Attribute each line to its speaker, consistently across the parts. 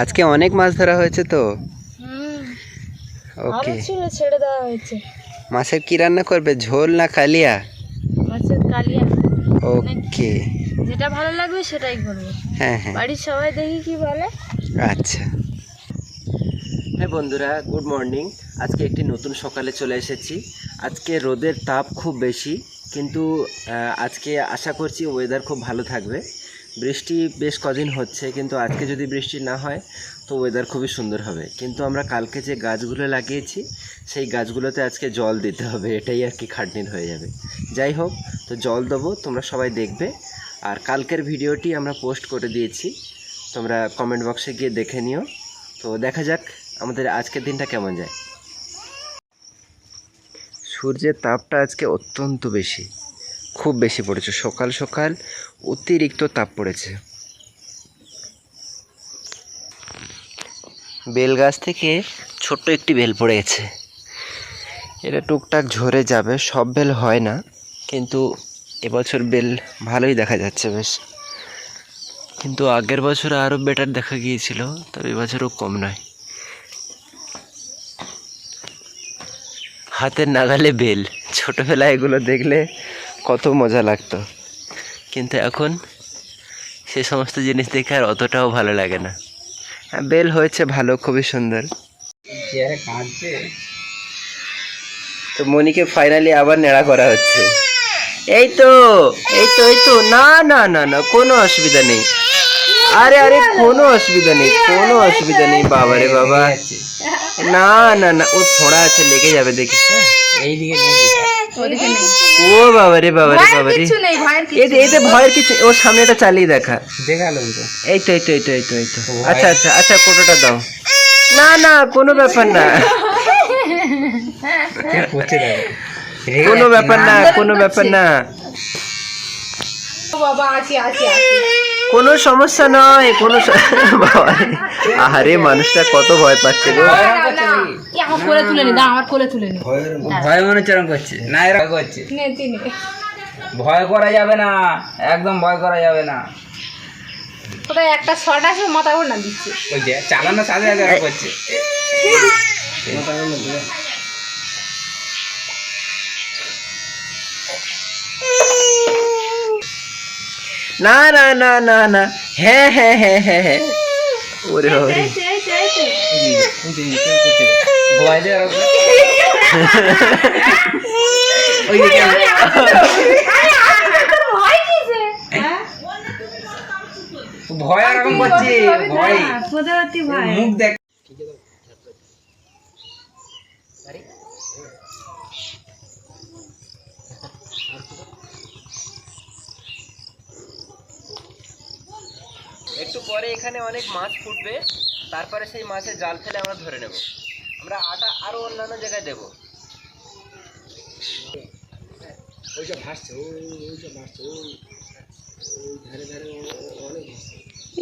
Speaker 1: আজকে অনেক মাছ ধরা হয়েছে তো।
Speaker 2: ওকে,
Speaker 1: ওকে,
Speaker 2: ছেড়ে দেওয়া হয়েছে।
Speaker 1: মাছের কি রান্না করবে, ঝোল না কালিয়া?
Speaker 2: মাছের কালিয়া।
Speaker 1: ওকে,
Speaker 2: যেটা ভালো লাগবে সেটাই করবো।
Speaker 1: হ্যাঁ হ্যাঁ,
Speaker 2: বাড়ির সবাই দেখি কি বলে।
Speaker 1: আচ্ছা। হ্যাঁ বন্ধুরা, গুড মর্নিং। আজকে একটি নতুন সকালে চলে এসেছি। আজকে রোদের তাপ খুব বেশি, কিন্তু আজকে আশা করছি ওয়েদার খুব ভালো থাকবে। বৃষ্টি বেশ কদিন হচ্ছে, কিন্তু আজকে যদি বৃষ্টি না হয় তো ওয়েদার খুবই সুন্দর হবে। কিন্তু আমরা কালকে যে গাছগুলো লাগিয়েছি সেই গাছগুলোতে আজকে জল দিতে হবে, এটাই আর কি খাটনির হয়ে যাবে। যাই হোক, তো জল দেবো, তোমরা সবাই দেখবে। আর কালকের ভিডিওটি আমরা পোস্ট করে দিয়েছি, তোমরা কমেন্ট বক্সে গিয়ে দেখে নিও। তো দেখা যাক আমাদের আজকের দিনটা কেমন যায়। সূর্যের তাপটা আজকে অত্যন্ত বেশি, খুব বেশি পড়েছে। সকাল সকাল অতিরিক্ত তাপ পড়েছে। বেল গাছ থেকে ছোট্ট একটি বেল পড়ে গেছে, এটা টুকটাক ঝরে যাবে, সব বেল হয় না, কিন্তু এবছর বেল ভালোই দেখা যাচ্ছে বেশ। কিন্তু আগের বছর আরও বেটার দেখা গিয়েছিল, তবে এবছরও কম নয়। হাতের নাগালে বেল, ছোটোবেলায় এগুলো দেখলে কত মজা লাগতো, কিন্তু এখন সে সমস্ত জিনিস দেখে আর অতটাও ভালো লাগে না। বেল হয়েছে ভালো, খুবই সুন্দর। তো মনিকে ফাইনালি আবার নেড়া করা হচ্ছে। এই তো, এই তো, এই তো, না না না না, কোনো অসুবিধা নেই। আরে আরে, কোনো অসুবিধা নেই, কোনো অসুবিধা নেই, বাবা রে বাবা। না না না, ও ফোঁড়া আছে, লেগে যাবে দেখিস। ও বাবা রে বাবা রে বাবা রে, এতে ভয়ের কিছু, ওর সামনেটা চালিয়ে দেখা। এই তো, এই তো, এই তো, এই তো, এই তো। আচ্ছা আচ্ছা আচ্ছা, ফটোটা দাও। না না, কোনো ব্যাপার না, কোনো ব্যাপার না, কোনো ব্যাপার না, কোনো সমস্যা নয়, কোনো আরে মানুষটা কত ভয় পাচ্ছে গো।
Speaker 2: কোলে তুলে নি, আমার কোলে তুলে নি।
Speaker 3: ভয় মনে চরম করছে না, এরা করছে। ভয় করা যাবে না, একদম ভয় করা যাবে না।
Speaker 2: কোথায় একটা শট আছে, মাথা ওর না দিচ্ছে।
Speaker 3: ওই যে চালানোর সাথে সাথে এরা করছে।
Speaker 1: না না না না না, হ্যাঁ হ্যাঁ হ্যাঁ হ্যাঁ হ্যাঁ, ওরে ওরে,
Speaker 3: ভয় দিয়ে এরা ভয় এরকম করছে, ভয় মুখ দেখ।
Speaker 1: একটু পরে এখানে অনেক মাছ ফুটবে, তারপরে সেই মাছের জাল ফেলে আমরা ধরে নেব। আমরা আটা আরো অন্যান্য জায়গায় দেব।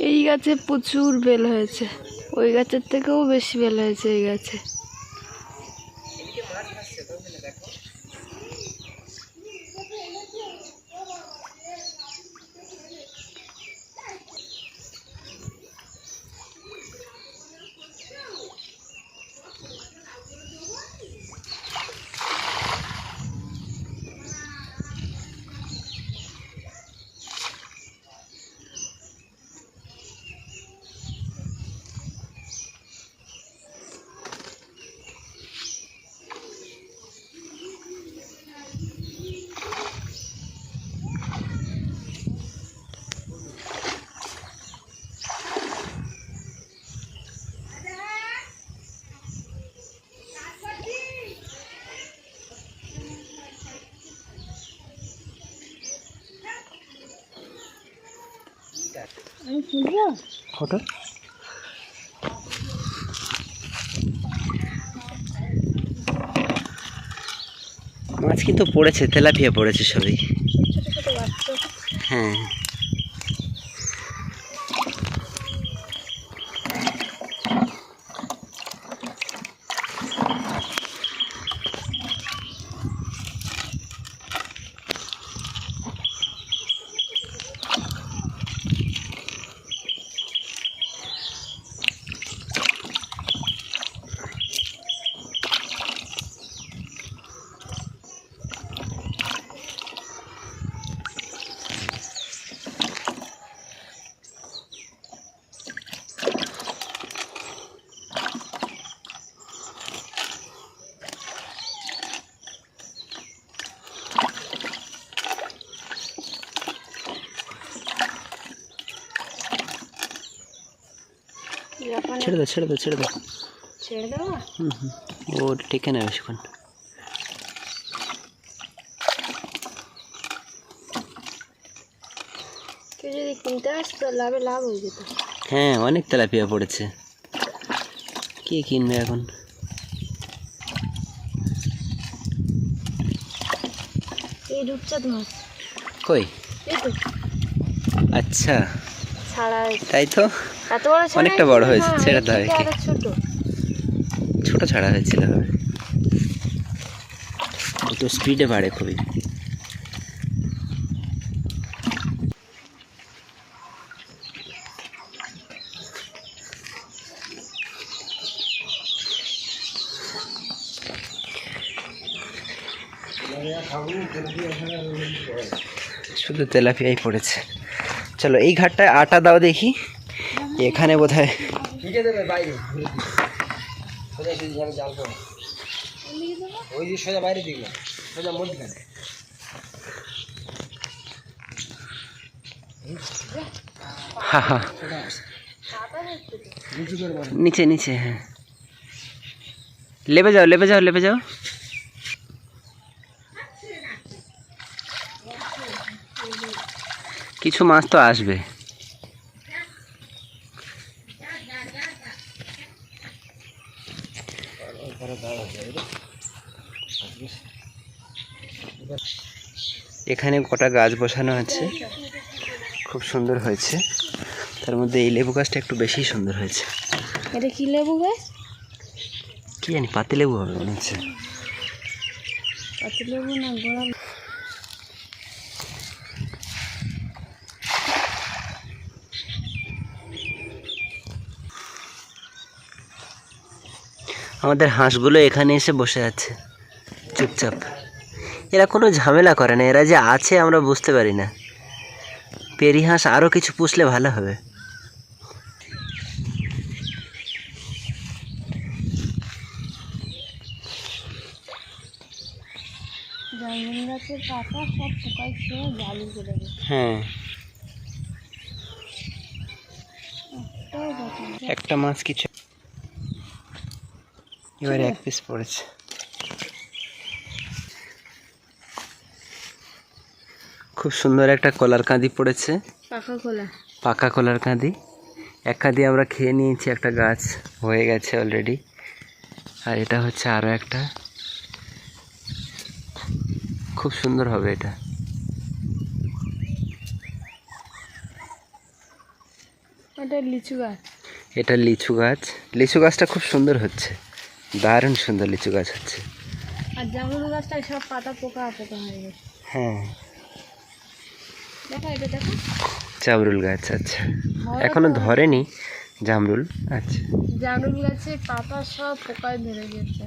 Speaker 2: এই গাছে প্রচুর বেল হয়েছে, ওই গাছের থেকেও বেশি বেল হয়েছে এই গাছে।
Speaker 1: এদিকে মাছ ভাসছে, বুঝলে, দেখো। ফটো মাছ কিন্তু পড়েছে, তেলাপিয়া পড়েছে সবই। হ্যাঁ, ছেড়ে দাও ছেড়ে দাও ছেড়ে দাও।
Speaker 2: ছেড়ে দেবো।
Speaker 1: ও টেকে নেবে বেশিক্ষণ।
Speaker 2: কেউ যদি কিনতে আসতো লাভ হয়ে যেত।
Speaker 1: হ্যাঁ অনেক তেলাপিয়া পড়েছে, কে কিনবে এখন?
Speaker 2: এই রূপচাঁদ মাছ
Speaker 1: কই?
Speaker 2: এই তো
Speaker 1: আচ্ছা
Speaker 2: ছাড়া হয়েছে।
Speaker 1: তাই তো,
Speaker 2: এত বড় ছাড়া
Speaker 1: অনেকটা বড় হয়েছে,
Speaker 2: হ্যাঁ,
Speaker 1: ছেড়ে
Speaker 2: এর
Speaker 1: দাও
Speaker 2: থেকে
Speaker 1: একে।
Speaker 2: আরো ছোট।
Speaker 1: ছোট ছাড়া হয়েছিল, ও তো স্পিডে বাড়ে খুবই। শুধু তেলাপিয়াই পড়েছে। চলো এই ঘাটটায় আটা দাও দেখি, এখানে বোধহয় হা হা নিচে নিচে, হ্যাঁ লেবে যাও লেবে যাও লেবে যাও। কিছু মাছ তো আসবে। এখানে কটা গাছ বসানো আছে, খুব সুন্দর হয়েছে। তার মধ্যে এই লেবু গাছটা একটু বেশি সুন্দর হয়েছে।
Speaker 2: এটা কি লেবু গাছ?
Speaker 1: কি জানি, পাতি লেবু হবে মনে হচ্ছে।
Speaker 2: পাতি লেবু না গোড়া।
Speaker 1: আমাদের হাঁসগুলো এখানে এসে বসে আছে চুপচাপ, এরা কোনো ঝামেলা করে না। এরা যে আছে আমরা বুঝতে পারি না। পেরি হাঁস আরও কিছু পুষলে ভালো হবে।
Speaker 2: জামরুল গাছের পাতা সব পোকায় খেয়ে জালি করে দেয়।
Speaker 1: হ্যাঁ
Speaker 2: একটাও বাঁচে না।
Speaker 1: একটা মাছ কিছু, এবারে এক পিস পড়েছে। খুব সুন্দর একটা কলার কাঁদি পড়েছে,
Speaker 2: পাখা খোলা।
Speaker 1: পাকা কলার কাঁদি। এক কাঁদি আমরা খেয়ে নিয়েছি, একটা গাছ হয়ে গেছে অলরেডি, আর এটা হচ্ছে আরও একটা। খুব সুন্দর হবে এটা।
Speaker 2: এটা লিচু গাছ।
Speaker 1: এটা লিচু গাছ, লিচু গাছটা খুব সুন্দর হচ্ছে, দারুণ সুন্দর লিচু গাছ হচ্ছে।
Speaker 2: আর জামরুল গাছটা সব পাতা পোকা পোকা হয়ে গেছে।
Speaker 1: হ্যাঁ
Speaker 2: দেখো এটা দেখো,
Speaker 1: জামরুল গাছ, আচ্ছা এখনো ধরেনি জামরুল। আচ্ছা
Speaker 2: জামরুল গাছে পাতা সব পোকায় ধরে গেছে।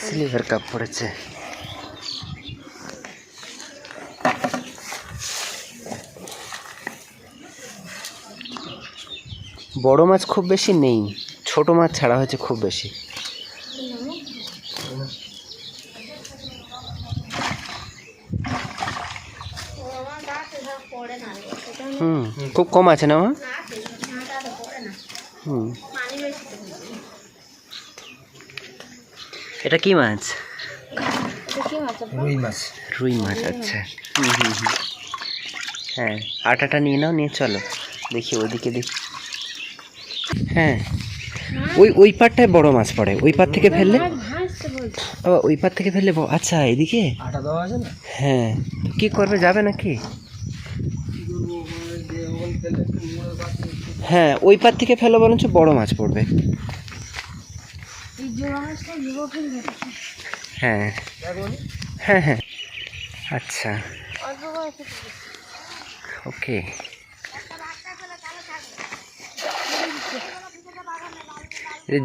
Speaker 1: সিলভার কাপ পড়েছে। বড় মাছ খুব বেশি নেই, ছোট মাছ ছাড়া হয়েছে খুব বেশি। খুব কম আছে না মা? এটা কি মাছ?
Speaker 3: রুই মাছ।
Speaker 1: রুই মাছ, আচ্ছা। হ্যাঁ আটাটা নিয়ে নাও, নিয়ে চলো দেখি ওদিকে দেখি। হ্যাঁ ওই পাটটায় বড় মাছ পড়ে, ওই পাট থেকে ফেললে। ওই পাট থেকে ফেললে আচ্ছা এদিকে
Speaker 3: আটা দেওয়া আছে না?
Speaker 1: হ্যাঁ কি করবে, যাবে নাকি? হ্যাঁ ওই পার থেকে ফেলো বরঞ্চ বড় মাছ পড়বে। হ্যাঁ হ্যাঁ হ্যাঁ আচ্ছা ওকে।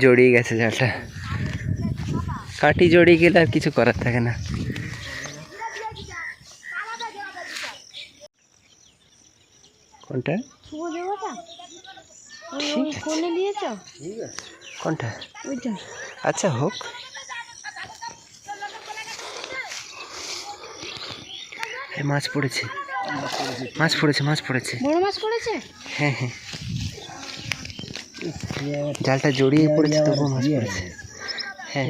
Speaker 1: জড়িয়ে গেছে জালটা, কাঠি জড়িয়ে গেলে আর কিছু করার থাকে না। কোনটা কোনটা? আচ্ছা হোক। মাছ পড়েছে, মাছ পড়েছে, মাছ পড়েছে,
Speaker 2: বড় মাছ পড়েছে।
Speaker 1: হ্যাঁ হ্যাঁ জালটা জড়িয়ে পড়েছে তবুও মাছ পড়েছে। হ্যাঁ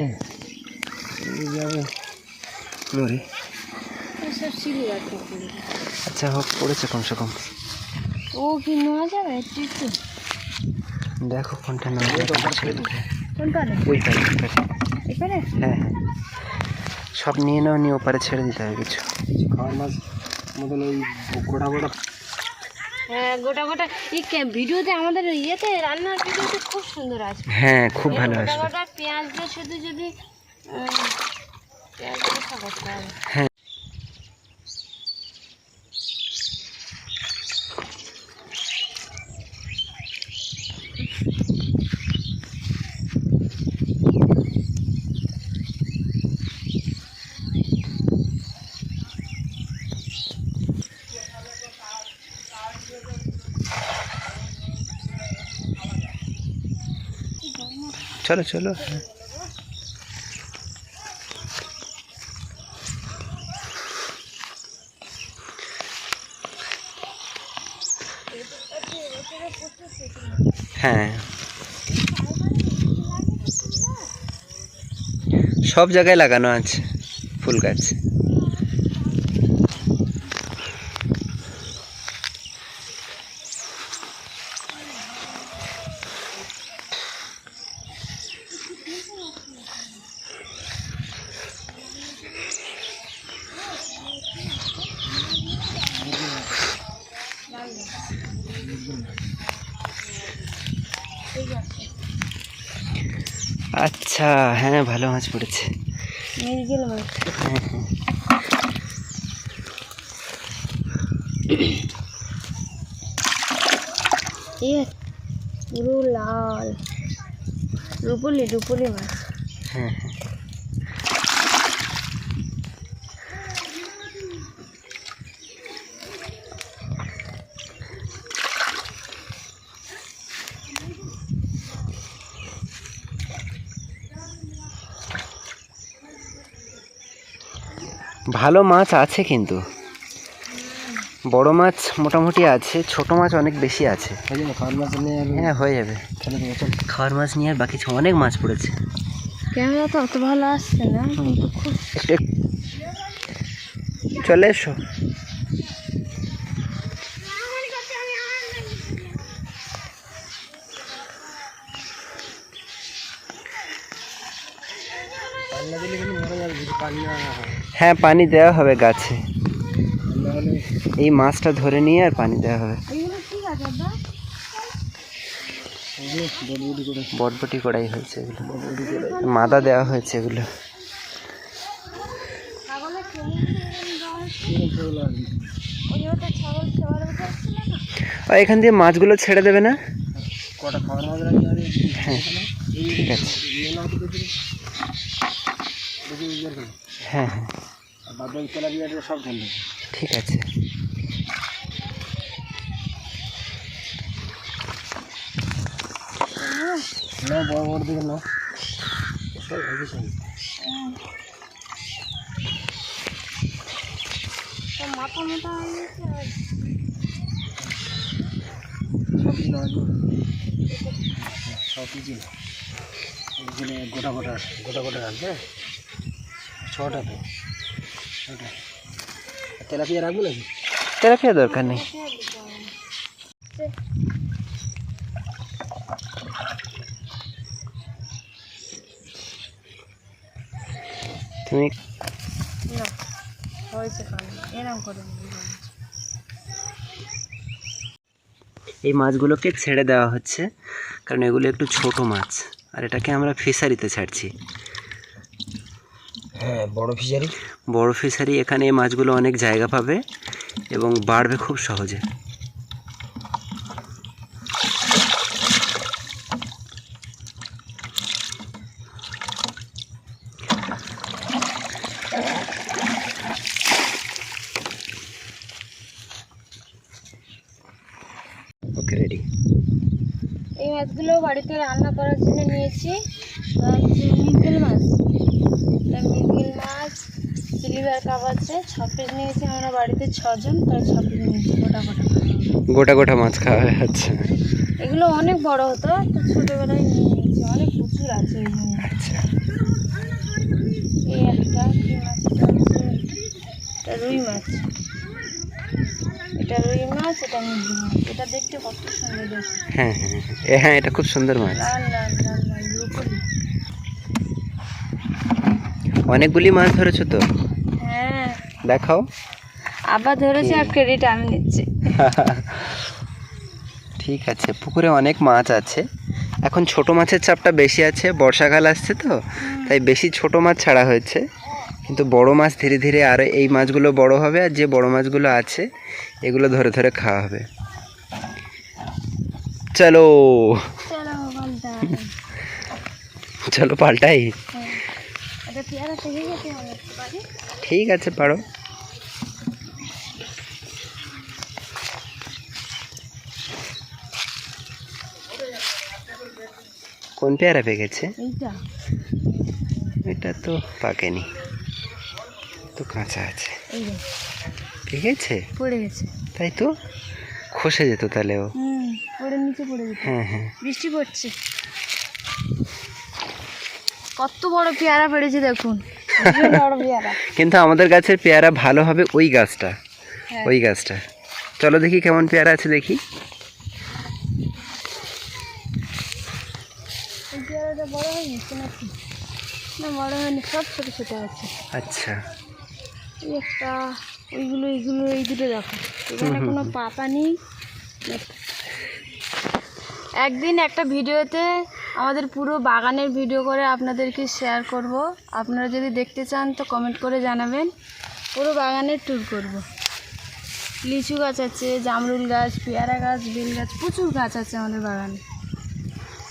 Speaker 1: আচ্ছা হোক, পড়েছে কমসে কম।
Speaker 2: ও কি নেওয়া যাবে একটু?
Speaker 1: দেখো কোনটা না ছেড়ে দিতে।
Speaker 2: কোনটা?
Speaker 1: ওই পারে,
Speaker 2: এখানে।
Speaker 1: হ্যাঁ হ্যাঁ সব নিয়ে নাও, নিয়ে ওপারে ছেড়ে দিতে হবে কিছু। খাওয়ার মাছ মতন ওই গোটা গোটা।
Speaker 2: হ্যাঁ গোটা গোটা ভিডিওতে আমাদের ইয়েতে রান্নার ভিডিওতে খুব সুন্দর আছে।
Speaker 1: হ্যাঁ খুব ভালো
Speaker 2: গোটা
Speaker 1: আসবে।
Speaker 2: গোটা পেঁয়াজ দিয়ে শুধু যদি পেঁয়াজ দিয়ে করতে হবে।
Speaker 1: হ্যাঁ চলো চলো। হ্যাঁ সব জায়গায় লাগানো আছে ফুল গাছ। আচ্ছা হ্যাঁ ভালো মাছ পড়েছে।
Speaker 2: মিরগেল মাছ।
Speaker 1: হ্যাঁ
Speaker 2: হ্যাঁ পুরো লাল রুপলি রুপলি মাছ।
Speaker 1: হ্যাঁ ভালো মাছ আছে, কিন্তু বড় মাছ মোটামুটি আছে, ছোট মাছ অনেক বেশি আছে। হ্যাঁ হয়ে যাবে, খাওয়ার মাছ নিয়ে আর বাকি অনেক মাছ পড়েছে।
Speaker 2: ক্যামেরা তো অত ভালো আসছে না, কিন্তু খুব
Speaker 1: চলে এসো। হ্যাঁ পানি দেওয়া হবে গাছে, এই মাছটা ধরে নিয়ে আর পানি দেওয়া হবে। বটবটি কড়াই হয়েছে এগুলো, মাদা দেওয়া হয়েছে এগুলো। এখান দিয়ে মাছগুলো ছেড়ে দেবে না? হ্যাঁ ঠিক আছে। হ্যাঁ হ্যাঁ ঠিক আছে। বড় বড় দিকে নাও।
Speaker 2: মাথা মোটা হয়ে
Speaker 1: গোটা গোটা গোটা গোটা রাখবে, ছটা তো ছটা। তেলাপিয়া রাখবো নাকি? তেলাপিয়া দরকার নেই। তুমি
Speaker 2: না হয়েছে এরকম করে
Speaker 1: এই মাছগুলোকে ছেড়ে দেওয়া হচ্ছে, কারণ এগুলো একটু ছোট মাছ, আর এটাকে আমরা ফিশারিতে ছাড়ছি।
Speaker 3: হ্যাঁ, বড় ফিশারি।
Speaker 1: বড় ফিশারি, এখানে এই মাছগুলো অনেক জায়গা পাবে এবং বাড়বে খুব সহজে। ওকে, রেডি।
Speaker 2: এই মাছগুলো বাড়িতে রান্না করার জন্য নিয়েছি। হচ্ছে মৃগেল মাছ, এটা মৃগেল মাছ, সিলভার কাপ আছে। 6 পিস নিয়েছি আমরা বাড়িতে, 6 জন, তাই 6 পিস নিয়েছি গোটা গোটা।
Speaker 1: গোটা গোটা মাছ খাওয়া হয়। আচ্ছা
Speaker 2: এগুলো অনেক বড় হতো, তো ছোটোবেলায় নিয়ে নিয়েছি, অনেক প্রচুর আছে এই জন্য।
Speaker 1: আচ্ছা,
Speaker 2: এই একটা কি মাছটা হচ্ছে, এটা রুই মাছ, এটা রুই মাছ, এটা মৃগেল মাছ। এটা দেখতে কত সুন্দর দেখতে।
Speaker 1: হ্যাঁ হ্যাঁ হ্যাঁ, হ্যাঁ এটা খুব সুন্দর মাছ।
Speaker 2: লাল লাল লাল লাল ব্রোকলি।
Speaker 1: অনেকগুলি মাছ ধরেছো তো,
Speaker 2: হ্যাঁ
Speaker 1: দেখাও।
Speaker 2: আবার ধরেছি, আর ক্রেডিট আমি নিচ্ছি।
Speaker 1: ঠিক আছে, পুকুরে অনেক মাছ আছে। এখন ছোট মাছের চাপটা বেশি আছে, বর্ষাকাল আসছে তো, তাই বেশি ছোট মাছ ছাড়া হয়েছে। কিন্তু বড় মাছ ধীরে ধীরে আরও, এই মাছগুলো বড় হবে, আর যে বড় মাছগুলো আছে এগুলো ধরে ধরে খাওয়া হবে। চলো
Speaker 2: চলো পাল্টা।
Speaker 1: চলো পাল্টাই।
Speaker 2: এটা পেয়ারা থেকে গেছে অনেক পারি।
Speaker 1: ঠিক আছে, পারো। কোন পেয়ারা পেকেছে?
Speaker 2: এইটা
Speaker 1: এটা তো পাকেনি, তো কাঁচা আছে।
Speaker 2: এই যে
Speaker 1: পেকেছে,
Speaker 2: পড়ে গেছে।
Speaker 1: তাই তো, খসে যেত তাহলে ও।
Speaker 2: পড়ে নিচে পড়ে গেছে।
Speaker 1: হ্যাঁ হ্যাঁ,
Speaker 2: বৃষ্টি পড়ছে। কত বড় পেয়ারা পড়েছে দেখুন, ভীষণ বড় পেয়ারা।
Speaker 1: কিন্তু আমাদের গাছের পেয়ারা ভালো হবে ওই গাছটা,
Speaker 2: হ্যাঁ।
Speaker 1: ওই গাছটা। চলো দেখি কেমন পেয়ারা আছে, দেখি।
Speaker 2: এই পেয়ারাটা বড় হয়নি নাকি? না বড় হয়নি, সব ছোটো ছোটো আছে।
Speaker 1: আচ্ছা,
Speaker 2: এই একটা, ওইগুলো এইগুলো, এই দুটো দেখো, এখানে কোনো পাতা নেই। একদিন একটা ভিডিওতে আমাদের পুরো বাগানের ভিডিও করে আপনাদেরকে শেয়ার করব। আপনারা যদি দেখতে চান তো কমেন্ট করে জানাবেন, পুরো বাগানের ট্যুর করব। লিচু গাছ আছে, জামরুল গাছ, পেয়ারা গাছ, বেল গাছ, প্রচুর গাছ আছে আমাদের বাগানে।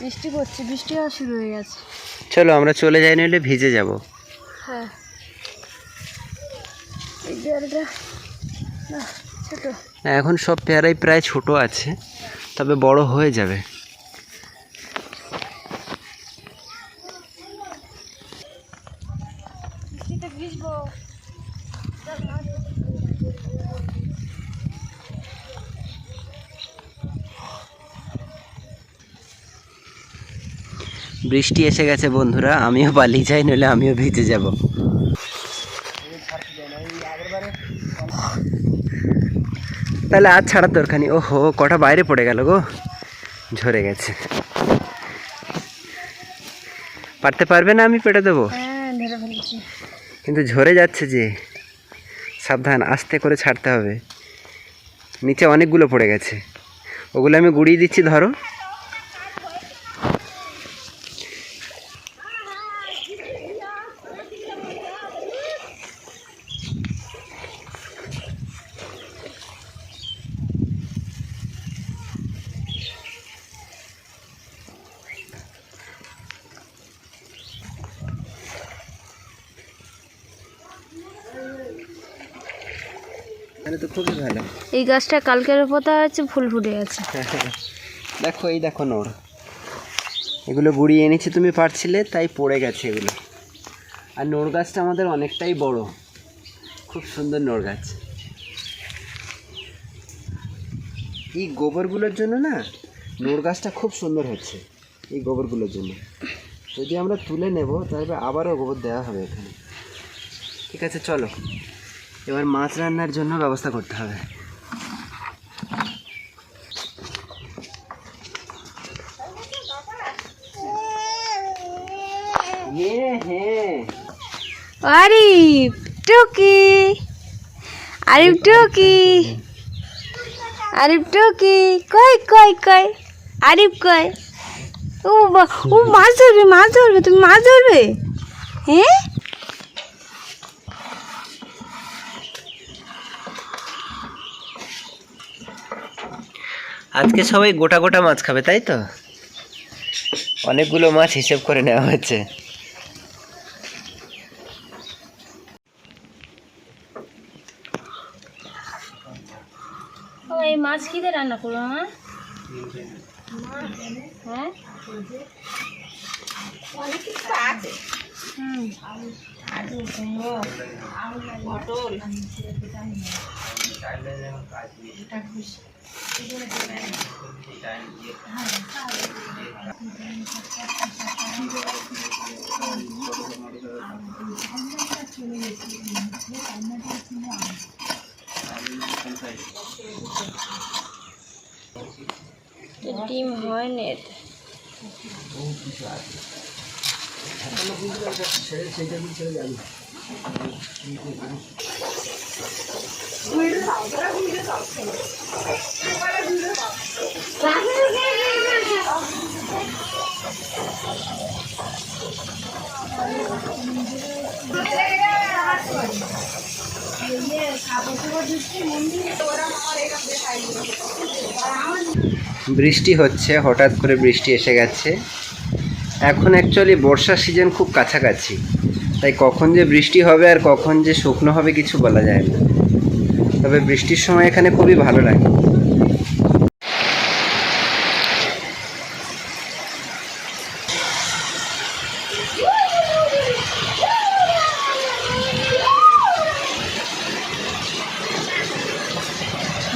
Speaker 2: বৃষ্টি পড়ছে, বৃষ্টি হওয়া শুরু হয়ে গেছে।
Speaker 1: চলো আমরা চলে যাই, নইলে ভিজে যাব।
Speaker 2: হ্যাঁ, এই পেয়ারাটা না ছোটো।
Speaker 1: এখন সব পেয়ারাই প্রায় ছোট আছে, তবে বড় হয়ে যাবে।
Speaker 2: বৃষ্টিতে ভিজবো।
Speaker 1: বৃষ্টি এসে গেছে বন্ধুরা, আমিও পালিয়ে যাই, নইলে আমিও ভিজে যাব। তাহলে আজ ছাড়ার দরকার নেই। ওহো, কটা বাইরে পড়ে গেল গো, ঝরে গেছে। পারতে পারবে না? আমি পেটে দেবো।
Speaker 2: হ্যাঁ, ধরে ফেলেছি।
Speaker 1: কিন্তু ঝরে যাচ্ছে যে, সাবধান, আস্তে করে ছাড়তে হবে। নিচে অনেকগুলো পড়ে গেছে, ওগুলো আমি গুড়িয়ে দিচ্ছি, ধরো। তো খুবই ভালো।
Speaker 2: এই গাছটা কালকের পোতা হয়েছে, ফুল ফুটে গেছে।
Speaker 1: দেখো, এই দেখো নোড়, এগুলো গুড়িয়ে এনেছি, তুমি পারছিলে তাই পড়ে গেছে এগুলো। আর নোড় গাছটা আমাদের অনেকটাই বড়, খুব সুন্দর নোড় গাছ। এই গোবরগুলোর জন্য না নোড় গাছটা খুব সুন্দর হচ্ছে, এই গোবরগুলোর জন্য। যদি আমরা তুলে নেব তাহলে আবারও গোবর দেওয়া হবে এখানে। ঠিক আছে, চলো এবার মাছ রান্নার জন্য ব্যবস্থা করতে হবে।
Speaker 2: আরিফ টুকি, আরিফ টুকি, আরিফ টুকি কই কই কই, আরিফ কই। ও মাছ ধরবে, মাছ ধরবে, তুমি মাছ ধরবে? হ্যাঁ,
Speaker 1: আজকে সবাই গোটা গোটা মাছ খাবে তাই তো? অনেকগুলো মাছ হিসেব করে নেওয়া হয়েছে।
Speaker 2: ও এই মাছ কি দিয়ে রান্না করবো মা? হ্যাঁ, ডিম হয় না এতে।
Speaker 1: বৃষ্টি হচ্ছে, হঠাৎ করে বৃষ্টি এসে গেছে। এখন অ্যাকচুয়ালি বর্ষার সিজন খুব কাছাকাছি, তাই কখন যে বৃষ্টি হবে আর কখন যে শুকনো হবে কিছু বলা যায় না। তবে বৃষ্টির সময় এখানে খুবই ভালো লাগে।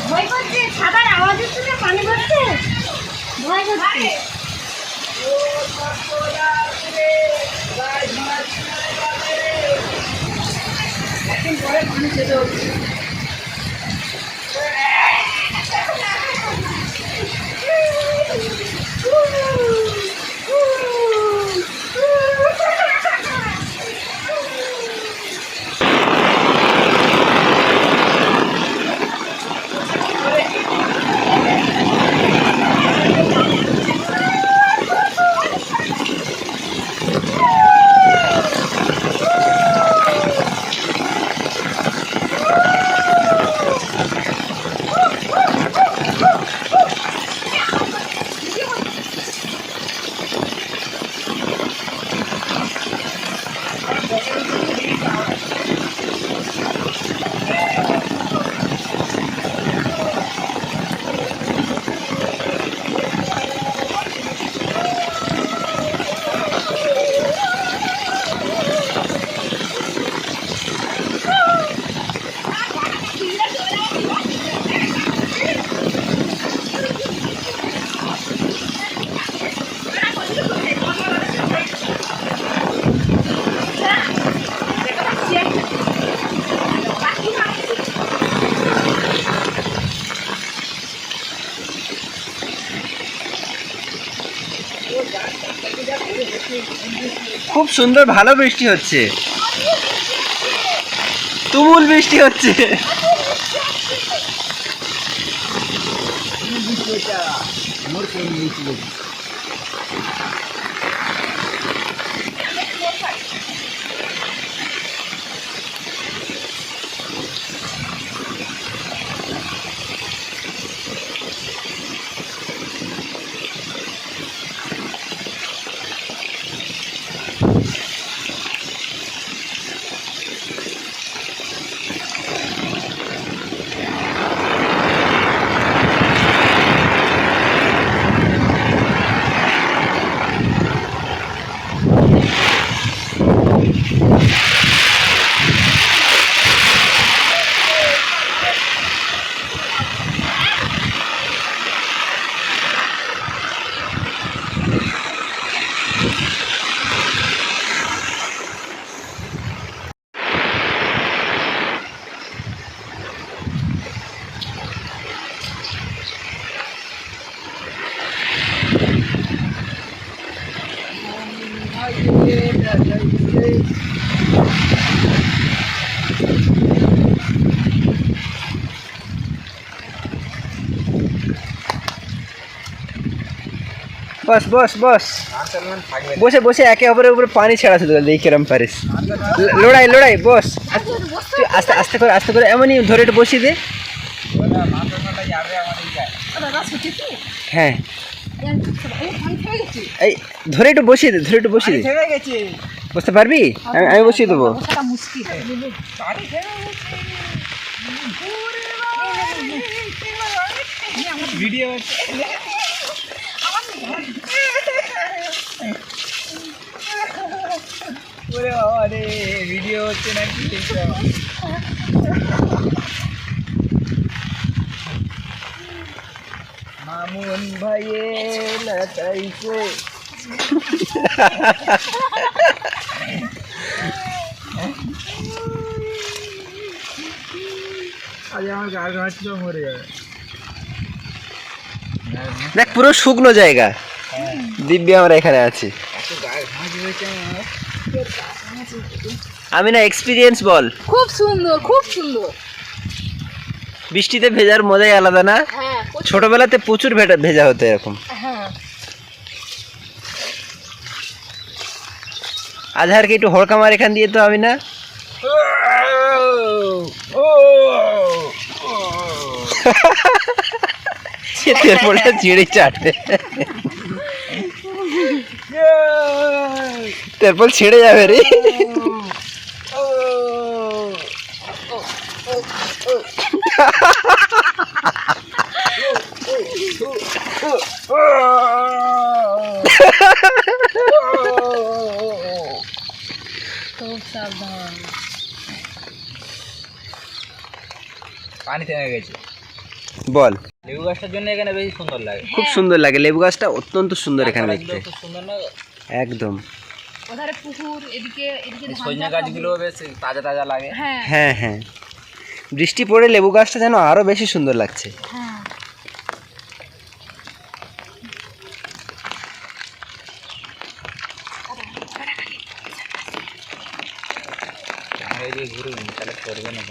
Speaker 2: ভয় করছে, ছাতার আওয়াজ হচ্ছে না, পানি পড়ছে, ভয় করছে।
Speaker 1: খুব সুন্দর, ভালো বৃষ্টি হচ্ছে, তুমুল বৃষ্টি হচ্ছে। বস বস বস বসে বসে একে অপরের উপরে পানি ছেড়া শুধু দেখি কিরম পারিস। লড়াই লড়াই বস। তুই আস্তে আস্তে করে এমনই ধরে একটু বসিয়ে দে। হ্যাঁ এই ধরে একটু বসিয়ে দে, ধরে একটু বসিয়ে দে। বুঝতে পারবি? আমি বসিয়ে দেবো।
Speaker 3: ভিডিও ওরে বাবা রে, ভিডিও হচ্ছে নাকি? মামুন ভাইয়ে লাটাইছে। আজ আমার গা ঘাটছিল মরে যাবে।
Speaker 1: দেখ পুরো শুকনো জায়গা, দিব্যি আমরা এখানে আছি। আমি না এক্সপিরিয়েন্স বল।
Speaker 2: খুব সুন্দর, খুব সুন্দর।
Speaker 1: বৃষ্টিতে ভেজার মজাই আলাদা না?
Speaker 2: হ্যাঁ
Speaker 1: ছোটবেলাতে প্রচুর ভেজা হতো এরকম।
Speaker 2: হ্যাঁ।
Speaker 1: আধারকে একটু হড়কা মার এখান দিয়ে তো। আমি না তেরপলটা ছিঁড়ে চাটবে, তেরপল ছিঁড়ে যাবে রে।
Speaker 2: খুব সাবধান।
Speaker 3: পানি থেমে গেছে।
Speaker 1: বল।
Speaker 3: লেবু গাছটার জন্য এখানে বেশি সুন্দর লাগে।
Speaker 1: খুব সুন্দর লাগে, লেবু গাছটা অত্যন্ত সুন্দর এখানে দেখতে।
Speaker 3: খুব সুন্দর না?
Speaker 1: একদম।
Speaker 2: ওধারে পুকুর, এদিকে
Speaker 3: সজনে গাছগুলো বেশ তাজা তাজা লাগে।
Speaker 2: হ্যাঁ
Speaker 1: হ্যাঁ হ্যাঁ, বৃষ্টি পড়ে লেবু গাছটা যেন আরো বেশি সুন্দর লাগছে।
Speaker 2: হ্যাঁ।
Speaker 3: এই যে ঘুরবেন তাহলে করবে না,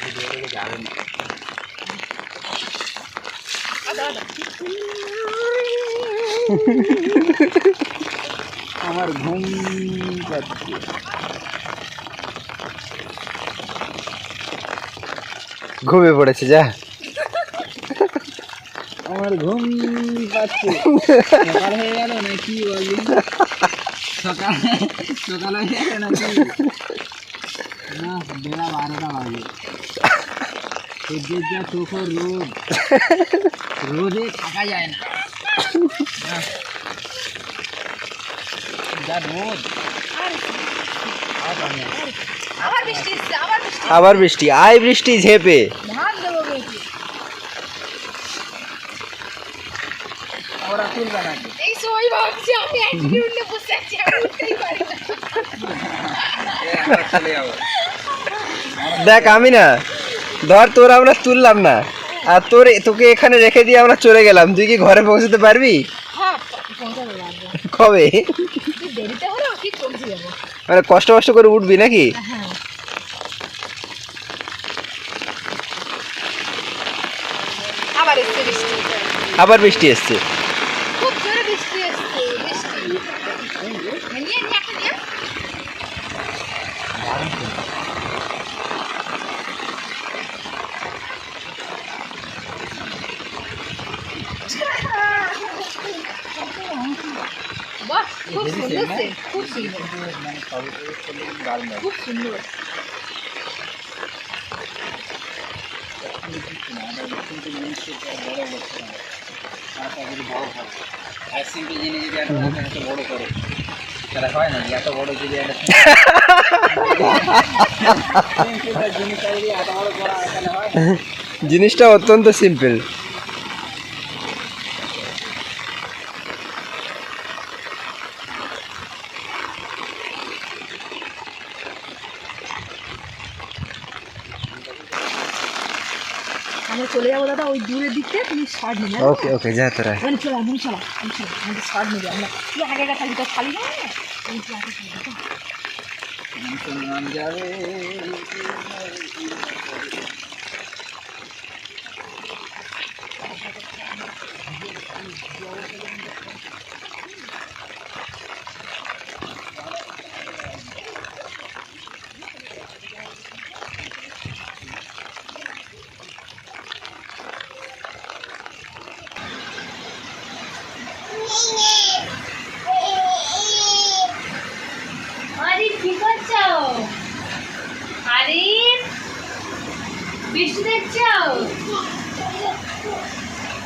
Speaker 3: ভিডিও থেকে যাবেন। আমার ঘুম পাচ্ছে।
Speaker 1: ঘুমিয়ে পড়েছে যা।
Speaker 3: আমার ঘুম পাচ্ছে। সকাল হয়ে গেল নাকি বলবি? সকাল সকাল হয়ে গেল নাকি? না, বেলা 12টা বাজে। সূর্যের যা প্রখর রোদ, রোদে থাকা যায় না। যা রোদ।
Speaker 1: আবার বৃষ্টি, আয় বৃষ্টি ঝেপে।
Speaker 3: ওরা তুলবে নাকি?
Speaker 2: এই সময় ভাবছি আমি অ্যাটিটিউডে বসে আছি, আমি উঠতেই পারি না।
Speaker 3: চলে যাবো।
Speaker 1: দেখ আমি না ধর তোর আমরা তুললাম না, আর তোকে এখানে রেখে দিয়ে আমরা চলে গেলাম। তুই কি ঘরে পৌঁছতে পারবি?
Speaker 2: হ্যাঁ পৌঁছাতে পারবো।
Speaker 1: কবে?
Speaker 2: দেরিতে হলেও ঠিক পৌঁছে যাবো।
Speaker 1: মানে কষ্ট করে উঠবি নাকি?
Speaker 2: হ্যাঁ। আবার এসছে বৃষ্টি।
Speaker 1: আবার বৃষ্টি এসছে।
Speaker 2: খুব জোরে বৃষ্টি এসছে। নিয়ে একটা নিয়ে। বাহ, খুব সুন্দর সে, খুব সুন্দর, খুব সুন্দর।
Speaker 3: বড় করে তারা হয় নাকি? এত বড় যদি একটা জিনিস এত বড় করা এখানে হয়?
Speaker 1: জিনিসটা অত্যন্ত সিম্পল।
Speaker 2: আমরা চলে যাবো দাদা ওই দূরের দিকে, তুমি শর্ট নেবে।
Speaker 1: ওকে ওকে, যা তোরা।
Speaker 2: চলো আমি চলো আমাদের শর্ট নেবে। আমরা তুই আগে আগে থাকবি, তো খালি না আমি তুই আগে থাকবি তো।
Speaker 3: মুসলমান যাবে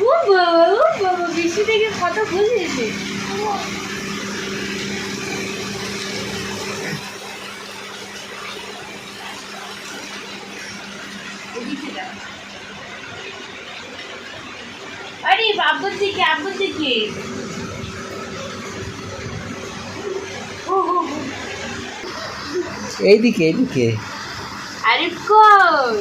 Speaker 2: ও বাবা বৃষ্টি থেকে কত ফুল দিয়েছে। আরে আব্বুর দিকে
Speaker 3: এইদিকে
Speaker 2: আরে কই